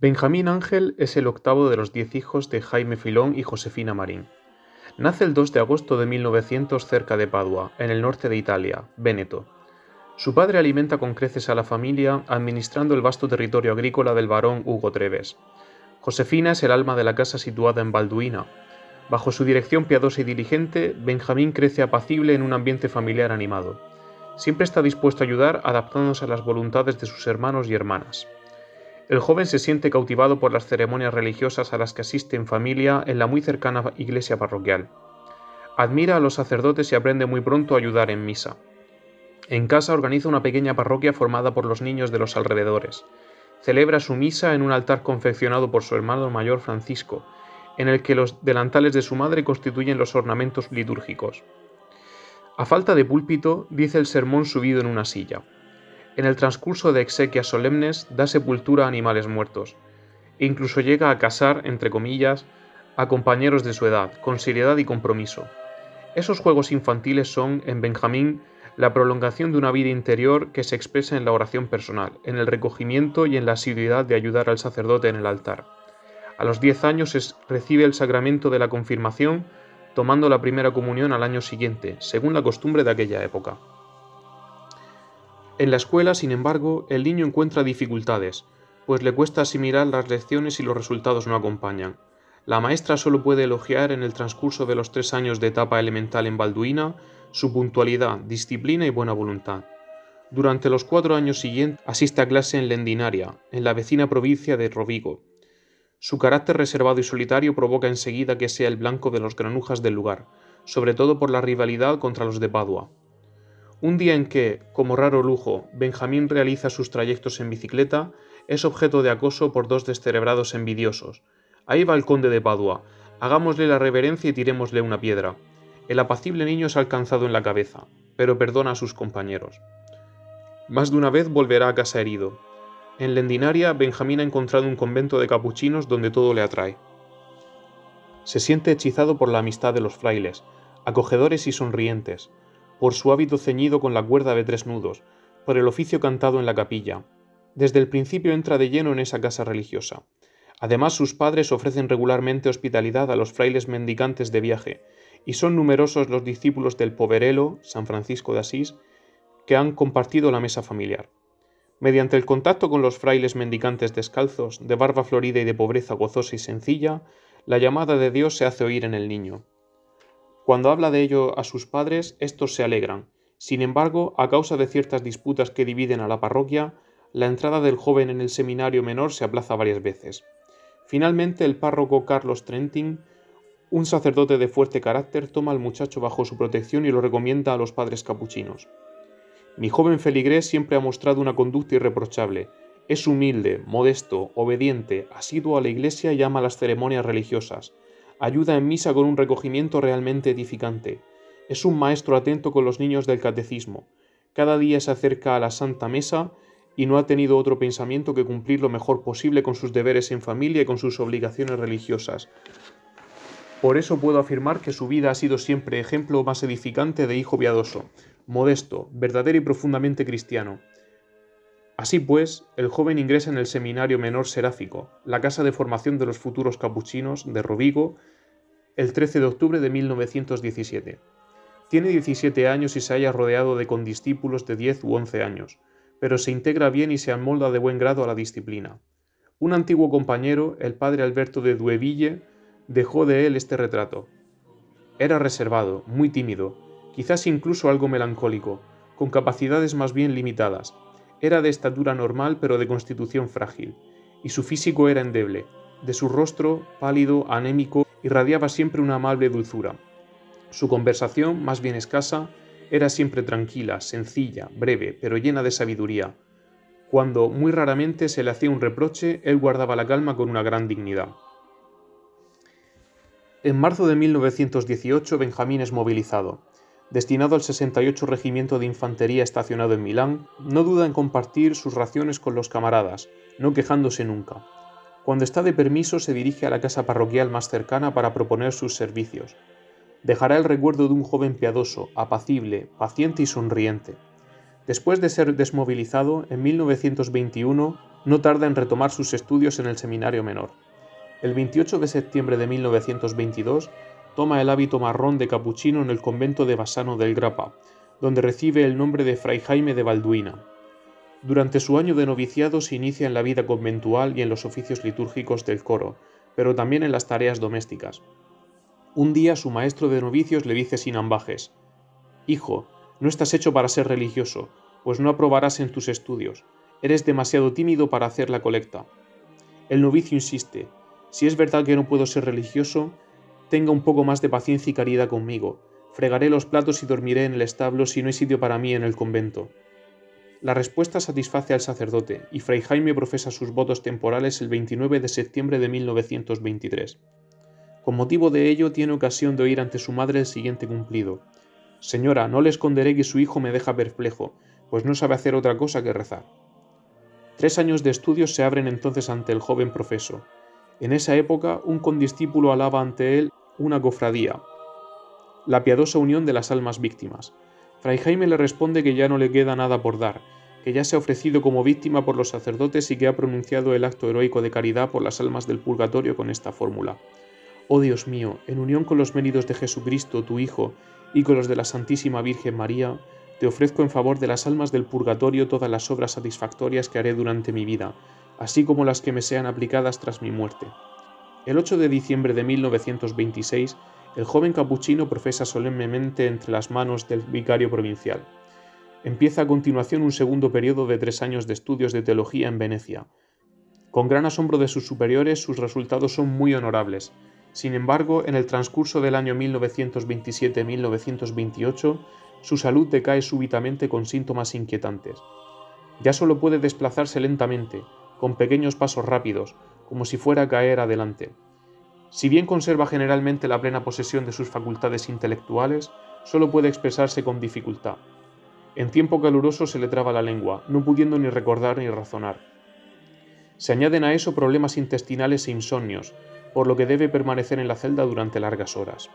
Benjamín Ángel es el octavo de los 10 hijos de Jaime Filón y Josefina Marín. Nace el 2 de agosto de 1900 cerca de Padua, en el norte de Italia, Véneto. Su padre alimenta con creces a la familia, administrando el vasto territorio agrícola del barón Hugo Treves. Josefina es el alma de la casa situada en Balduina. Bajo su dirección piadosa y diligente, Benjamín crece apacible en un ambiente familiar animado. Siempre está dispuesto a ayudar, adaptándose a las voluntades de sus hermanos y hermanas. El joven se siente cautivado por las ceremonias religiosas a las que asiste en familia en la muy cercana iglesia parroquial. Admira a los sacerdotes y aprende muy pronto a ayudar en misa. En casa organiza una pequeña parroquia formada por los niños de los alrededores. Celebra su misa en un altar confeccionado por su hermano mayor Francisco, en el que los delantales de su madre constituyen los ornamentos litúrgicos. A falta de púlpito, dice el sermón subido en una silla. En el transcurso de exequias solemnes da sepultura a animales muertos. E incluso llega a casar, entre comillas, a compañeros de su edad, con seriedad y compromiso. Esos juegos infantiles son, en Benjamín, la prolongación de una vida interior que se expresa en la oración personal, en el recogimiento y en la asiduidad de ayudar al sacerdote en el altar. A los 10 años recibe el sacramento de la confirmación, tomando la primera comunión al año siguiente, según la costumbre de aquella época. En la escuela, sin embargo, el niño encuentra dificultades, pues le cuesta asimilar las lecciones y los resultados no acompañan. La maestra solo puede elogiar en el transcurso de los 3 años de etapa elemental en Balduina su puntualidad, disciplina y buena voluntad. Durante los 4 años siguientes asiste a clase en Lendinaria, en la vecina provincia de Rovigo. Su carácter reservado y solitario provoca enseguida que sea el blanco de los granujas del lugar, sobre todo por la rivalidad contra los de Padua. Un día en que, como raro lujo, Benjamín realiza sus trayectos en bicicleta, es objeto de acoso por 2 descerebrados envidiosos. Ahí va el conde de Padua, hagámosle la reverencia y tirémosle una piedra. El apacible niño es alcanzado en la cabeza, pero perdona a sus compañeros. Más de una vez volverá a casa herido. En Lendinaria, Benjamín ha encontrado un convento de capuchinos donde todo le atrae. Se siente hechizado por la amistad de los frailes, acogedores y sonrientes, por su hábito ceñido con la cuerda de 3 nudos, por el oficio cantado en la capilla. Desde el principio entra de lleno en esa casa religiosa. Además, sus padres ofrecen regularmente hospitalidad a los frailes mendicantes de viaje, y son numerosos los discípulos del Poverello, San Francisco de Asís, que han compartido la mesa familiar. Mediante el contacto con los frailes mendicantes descalzos, de barba florida y de pobreza gozosa y sencilla, la llamada de Dios se hace oír en el niño. Cuando habla de ello a sus padres, estos se alegran. Sin embargo, a causa de ciertas disputas que dividen a la parroquia, la entrada del joven en el seminario menor se aplaza varias veces. Finalmente, el párroco Carlos Trentin, un sacerdote de fuerte carácter, toma al muchacho bajo su protección y lo recomienda a los padres capuchinos. Mi joven feligrés siempre ha mostrado una conducta irreprochable. Es humilde, modesto, obediente, asiduo a la iglesia y ama las ceremonias religiosas. Ayuda en misa con un recogimiento realmente edificante. Es un maestro atento con los niños del catecismo. Cada día se acerca a la Santa Mesa y no ha tenido otro pensamiento que cumplir lo mejor posible con sus deberes en familia y con sus obligaciones religiosas. Por eso puedo afirmar que su vida ha sido siempre ejemplo más edificante de hijo piadoso, modesto, verdadero y profundamente cristiano. Así pues, el joven ingresa en el Seminario Menor Seráfico, la casa de formación de los futuros capuchinos de Rovigo, el 13 de octubre de 1917. Tiene 17 años y se halla rodeado de condiscípulos de 10 u 11 años, pero se integra bien y se amolda de buen grado a la disciplina. Un antiguo compañero, el padre Alberto de Dueville, dejó de él este retrato. Era reservado, muy tímido, quizás incluso algo melancólico, con capacidades más bien limitadas. Era de estatura normal pero de constitución frágil, y su físico era endeble. De su rostro, pálido, anémico, irradiaba siempre una amable dulzura. Su conversación, más bien escasa, era siempre tranquila, sencilla, breve, pero llena de sabiduría. Cuando muy raramente se le hacía un reproche, él guardaba la calma con una gran dignidad. En marzo de 1918 Benjamín es movilizado. Destinado al 68 Regimiento de Infantería estacionado en Milán, no duda en compartir sus raciones con los camaradas, no quejándose nunca. Cuando está de permiso se dirige a la casa parroquial más cercana para proponer sus servicios. Dejará el recuerdo de un joven piadoso, apacible, paciente y sonriente. Después de ser desmovilizado, en 1921 No tarda en retomar sus estudios en el seminario menor. El 28 de septiembre de 1922 toma el hábito marrón de capuchino en el convento de Bassano del Grappa, donde recibe el nombre de Fray Jaime de Balduina. Durante su año de noviciado se inicia en la vida conventual y en los oficios litúrgicos del coro, pero también en las tareas domésticas. Un día su maestro de novicios le dice sin ambajes: «Hijo, no estás hecho para ser religioso, pues no aprobarás en tus estudios. Eres demasiado tímido para hacer la colecta». El novicio insiste: «Si es verdad que no puedo ser religioso, tenga un poco más de paciencia y caridad conmigo. Fregaré los platos y dormiré en el establo si no hay sitio para mí en el convento». La respuesta satisface al sacerdote, y Fray Jaime profesa sus votos temporales el 29 de septiembre de 1923. Con motivo de ello, tiene ocasión de oír ante su madre el siguiente cumplido: «Señora, no le esconderé que su hijo me deja perplejo, pues no sabe hacer otra cosa que rezar». 3 años de estudios se abren entonces ante el joven profeso. En esa época, un condiscípulo alaba ante él una cofradía, la piadosa unión de las almas víctimas. Fray Jaime le responde que ya no le queda nada por dar, que ya se ha ofrecido como víctima por los sacerdotes y que ha pronunciado el acto heroico de caridad por las almas del purgatorio con esta fórmula: «Oh Dios mío, en unión con los méritos de Jesucristo, tu Hijo, y con los de la Santísima Virgen María, te ofrezco en favor de las almas del purgatorio todas las obras satisfactorias que haré durante mi vida, así como las que me sean aplicadas tras mi muerte». El 8 de diciembre de 1926, el joven capuchino profesa solemnemente entre las manos del vicario provincial. Empieza a continuación un segundo periodo de 3 años de estudios de teología en Venecia. Con gran asombro de sus superiores, sus resultados son muy honorables. Sin embargo, en el transcurso del año 1927-1928, su salud decae súbitamente con síntomas inquietantes. Ya solo puede desplazarse lentamente, con pequeños pasos rápidos, como si fuera a caer adelante. Si bien conserva generalmente la plena posesión de sus facultades intelectuales, solo puede expresarse con dificultad. En tiempo caluroso se le traba la lengua, no pudiendo ni recordar ni razonar. Se añaden a eso problemas intestinales e insomnios, por lo que debe permanecer en la celda durante largas horas.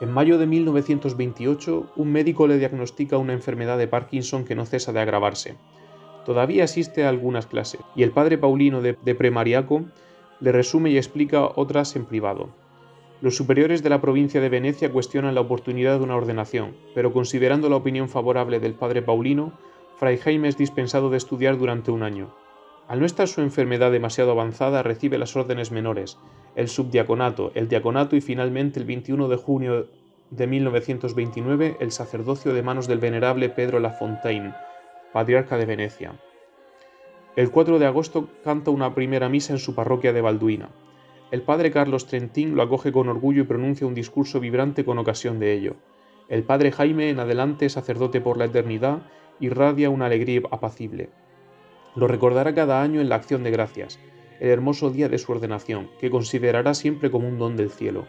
En mayo de 1928, un médico le diagnostica una enfermedad de Parkinson que no cesa de agravarse. Todavía asiste a algunas clases, y el padre Paulino de Premariaco le resume y explica otras en privado. Los superiores de la provincia de Venecia cuestionan la oportunidad de una ordenación, pero considerando la opinión favorable del padre Paulino, Fray Jaime es dispensado de estudiar durante un año. Al no estar su enfermedad demasiado avanzada, recibe las órdenes menores, el subdiaconato, el diaconato y finalmente el 21 de junio de 1929 el sacerdocio de manos del venerable Pedro Lafontaine, patriarca de Venecia. El 4 de agosto canta una primera misa en su parroquia de Balduina. El padre Carlos Trentín lo acoge con orgullo y pronuncia un discurso vibrante con ocasión de ello. El padre Jaime, en adelante sacerdote por la eternidad, irradia una alegría apacible. Lo recordará cada año en la acción de gracias, el hermoso día de su ordenación, que considerará siempre como un don del cielo.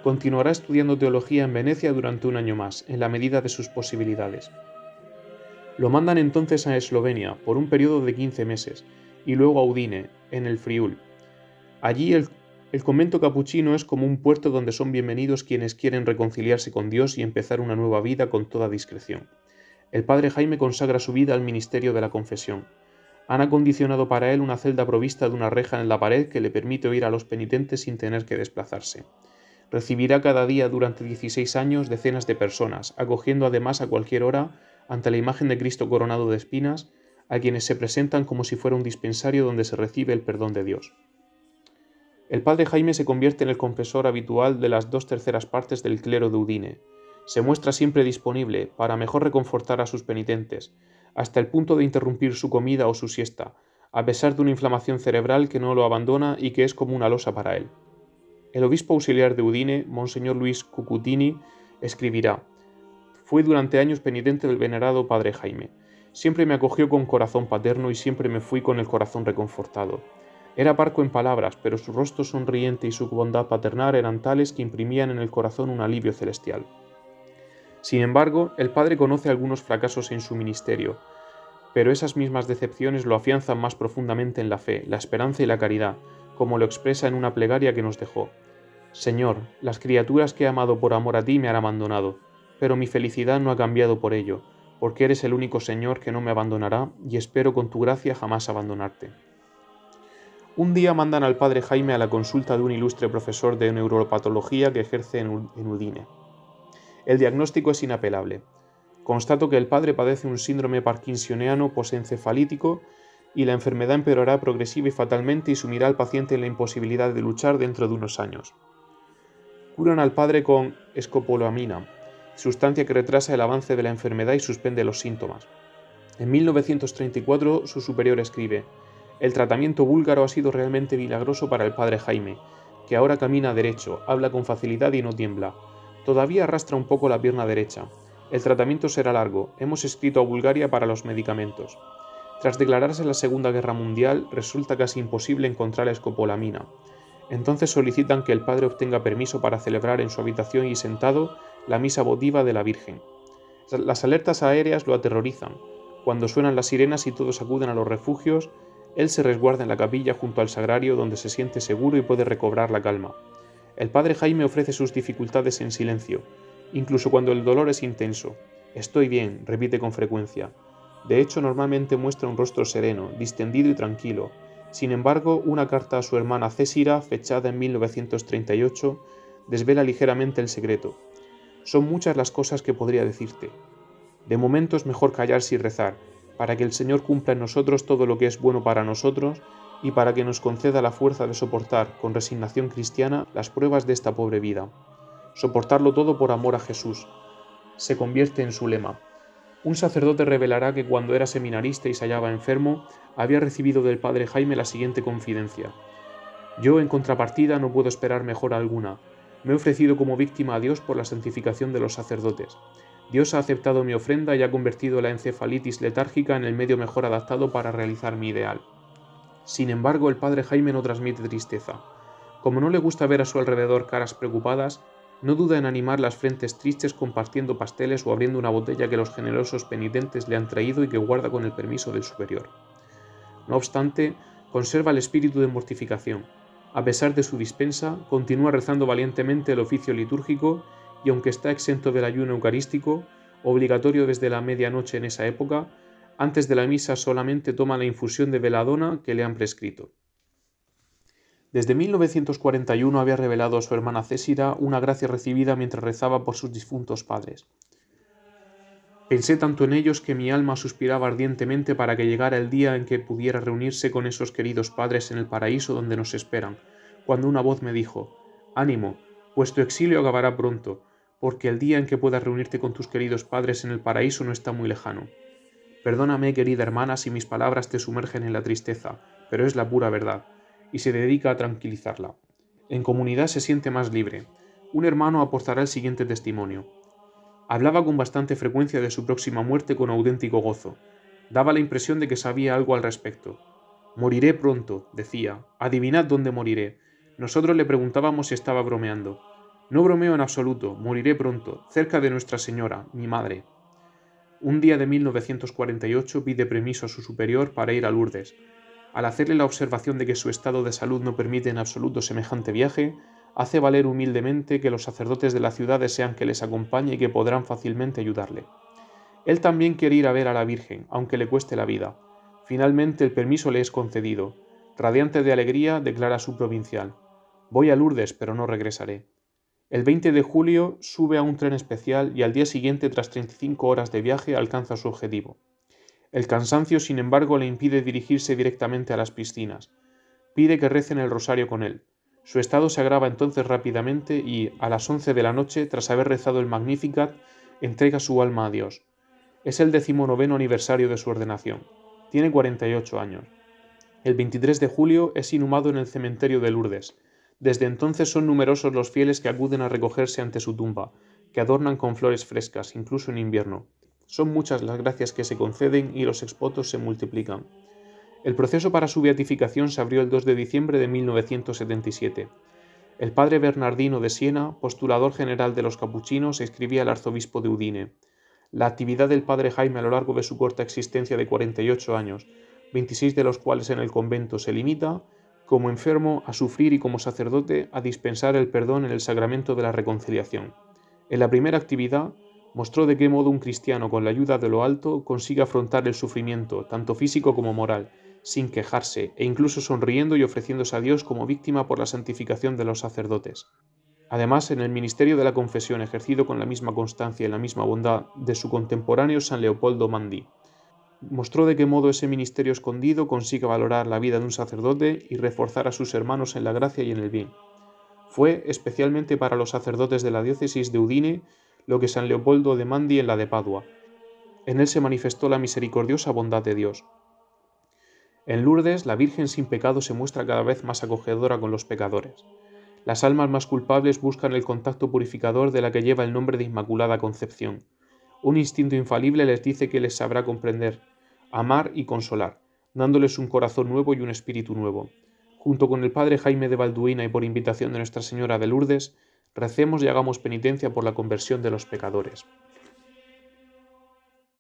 Continuará estudiando teología en Venecia durante un año más, en la medida de sus posibilidades. Lo mandan entonces a Eslovenia por un periodo de 15 meses, y luego a Udine, en el Friul. Allí el convento capuchino es como un puerto donde son bienvenidos quienes quieren reconciliarse con Dios y empezar una nueva vida con toda discreción. El padre Jaime consagra su vida al ministerio de la confesión. Han acondicionado para él una celda provista de una reja en la pared que le permite oír a los penitentes sin tener que desplazarse. Recibirá cada día durante 16 años decenas de personas, acogiendo además a cualquier hora, ante la imagen de Cristo coronado de espinas, a quienes se presentan como si fuera un dispensario donde se recibe el perdón de Dios. El padre Jaime se convierte en el confesor habitual de las 2/3 partes del clero de Udine. Se muestra siempre disponible para mejor reconfortar a sus penitentes, hasta el punto de interrumpir su comida o su siesta, a pesar de una inflamación cerebral que no lo abandona y que es como una losa para él. El obispo auxiliar de Udine, Monseñor Luis Cucutini, escribirá: «Fui durante años penitente del venerado padre Jaime. Siempre me acogió con corazón paterno y siempre me fui con el corazón reconfortado. Era parco en palabras, pero su rostro sonriente y su bondad paternal eran tales que imprimían en el corazón un alivio celestial». Sin embargo, el padre conoce algunos fracasos en su ministerio, pero esas mismas decepciones lo afianzan más profundamente en la fe, la esperanza y la caridad, como lo expresa en una plegaria que nos dejó: «Señor, las criaturas que he amado por amor a ti me han abandonado, pero mi felicidad no ha cambiado por ello, porque eres el único Señor que no me abandonará y espero con tu gracia jamás abandonarte. Un día mandan al padre Jaime a la consulta de un ilustre profesor de neuropatología que ejerce en Udine. El diagnóstico es inapelable. Constato que el padre padece un síndrome parkinsoniano posencefalítico y la enfermedad empeorará progresiva y fatalmente y sumirá al paciente en la imposibilidad de luchar dentro de unos años. Curan al padre con escopolamina, sustancia que retrasa el avance de la enfermedad y suspende los síntomas. En 1934 su superior escribe: «El tratamiento búlgaro ha sido realmente milagroso para el padre Jaime, que ahora camina derecho, habla con facilidad y no tiembla. Todavía arrastra un poco la pierna derecha. El tratamiento será largo. Hemos escrito a Bulgaria para los medicamentos». Tras declararse la Segunda Guerra Mundial, resulta casi imposible encontrar escopolamina. Entonces solicitan que el padre obtenga permiso para celebrar en su habitación y sentado la misa votiva de la Virgen. Las alertas aéreas lo aterrorizan. Cuando suenan las sirenas y todos acuden a los refugios, él se resguarda en la capilla junto al sagrario donde se siente seguro y puede recobrar la calma. El padre Jaime ofrece sus dificultades en silencio, incluso cuando el dolor es intenso. «Estoy bien», repite con frecuencia. De hecho, normalmente muestra un rostro sereno, distendido y tranquilo. Sin embargo, una carta a su hermana Césira, fechada en 1938, desvela ligeramente el secreto. «Son muchas las cosas que podría decirte. De momento es mejor callarse y rezar, para que el Señor cumpla en nosotros todo lo que es bueno para nosotros y para que nos conceda la fuerza de soportar, con resignación cristiana, las pruebas de esta pobre vida. Soportarlo todo por amor a Jesús», se convierte en su lema. Un sacerdote revelará que cuando era seminarista y se hallaba enfermo, había recibido del padre Jaime la siguiente confidencia: «Yo, en contrapartida, no puedo esperar mejora alguna. Me he ofrecido como víctima a Dios por la santificación de los sacerdotes. Dios ha aceptado mi ofrenda y ha convertido la encefalitis letárgica en el medio mejor adaptado para realizar mi ideal». Sin embargo, el padre Jaime no transmite tristeza. Como no le gusta ver a su alrededor caras preocupadas, no duda en animar las frentes tristes compartiendo pasteles o abriendo una botella que los generosos penitentes le han traído y que guarda con el permiso del superior. No obstante, conserva el espíritu de mortificación. A pesar de su dispensa, continúa rezando valientemente el oficio litúrgico y aunque está exento del ayuno eucarístico, obligatorio desde la medianoche en esa época, antes de la misa solamente toma la infusión de veladona que le han prescrito. Desde 1941 había revelado a su hermana Césira una gracia recibida mientras rezaba por sus difuntos padres. «Pensé tanto en ellos que mi alma suspiraba ardientemente para que llegara el día en que pudiera reunirse con esos queridos padres en el paraíso donde nos esperan, cuando una voz me dijo: «Ánimo, pues tu exilio acabará pronto, porque el día en que puedas reunirte con tus queridos padres en el paraíso no está muy lejano». Perdóname, querida hermana, si mis palabras te sumergen en la tristeza, pero es la pura verdad, y se dedica a tranquilizarla. En comunidad se siente más libre. Un hermano aportará el siguiente testimonio. Hablaba con bastante frecuencia de su próxima muerte con auténtico gozo. Daba la impresión de que sabía algo al respecto. «Moriré pronto», decía. «Adivinad dónde moriré». Nosotros le preguntábamos si estaba bromeando. «No bromeo en absoluto. Moriré pronto, cerca de Nuestra Señora, mi madre». Un día de 1948 pide permiso a su superior para ir a Lourdes. Al hacerle la observación de que su estado de salud no permite en absoluto semejante viaje, hace valer humildemente que los sacerdotes de la ciudad desean que les acompañe y que podrán fácilmente ayudarle. Él también quiere ir a ver a la Virgen, aunque le cueste la vida. Finalmente el permiso le es concedido. Radiante de alegría, declara a su provincial: «Voy a Lourdes, pero no regresaré». El 20 de julio sube a un tren especial y al día siguiente, tras 35 horas de viaje, alcanza su objetivo. El cansancio, sin embargo, le impide dirigirse directamente a las piscinas. Pide que recen el rosario con él. Su estado se agrava entonces rápidamente y, a las 11 de la noche, tras haber rezado el Magnificat, entrega su alma a Dios. Es el 19º aniversario de su ordenación. Tiene 48 años. El 23 de julio es inhumado en el cementerio de Lourdes. Desde entonces son numerosos los fieles que acuden a recogerse ante su tumba, que adornan con flores frescas, incluso en invierno. Son muchas las gracias que se conceden y los exvotos se multiplican. El proceso para su beatificación se abrió el 2 de diciembre de 1977. El padre Bernardino de Siena, postulador general de los capuchinos, escribía al arzobispo de Udine: «La actividad del padre Jaime a lo largo de su corta existencia de 48 años, 26 de los cuales en el convento, se limita, como enfermo, a sufrir y como sacerdote, a dispensar el perdón en el sacramento de la reconciliación. En la primera actividad, Mostró de qué modo un cristiano, con la ayuda de lo alto, consigue afrontar el sufrimiento, tanto físico como moral, sin quejarse, e incluso sonriendo y ofreciéndose a Dios como víctima por la santificación de los sacerdotes. Además, en el ministerio de la confesión, ejercido con la misma constancia y la misma bondad de su contemporáneo San Leopoldo Mandi, mostró de qué modo ese ministerio escondido consigue valorar la vida de un sacerdote y reforzar a sus hermanos en la gracia y en el bien. Fue, especialmente para los sacerdotes de la diócesis de Udine, lo que San Leopoldo de Mandi en la de Padua. En él se manifestó la misericordiosa bondad de Dios. En Lourdes, la Virgen sin pecado se muestra cada vez más acogedora con los pecadores. Las almas más culpables buscan el contacto purificador de la que lleva el nombre de Inmaculada Concepción. Un instinto infalible les dice que les sabrá comprender, amar y consolar, dándoles un corazón nuevo y un espíritu nuevo. Junto con el Padre Jaime de Balduina y por invitación de Nuestra Señora de Lourdes, recemos y hagamos penitencia por la conversión de los pecadores.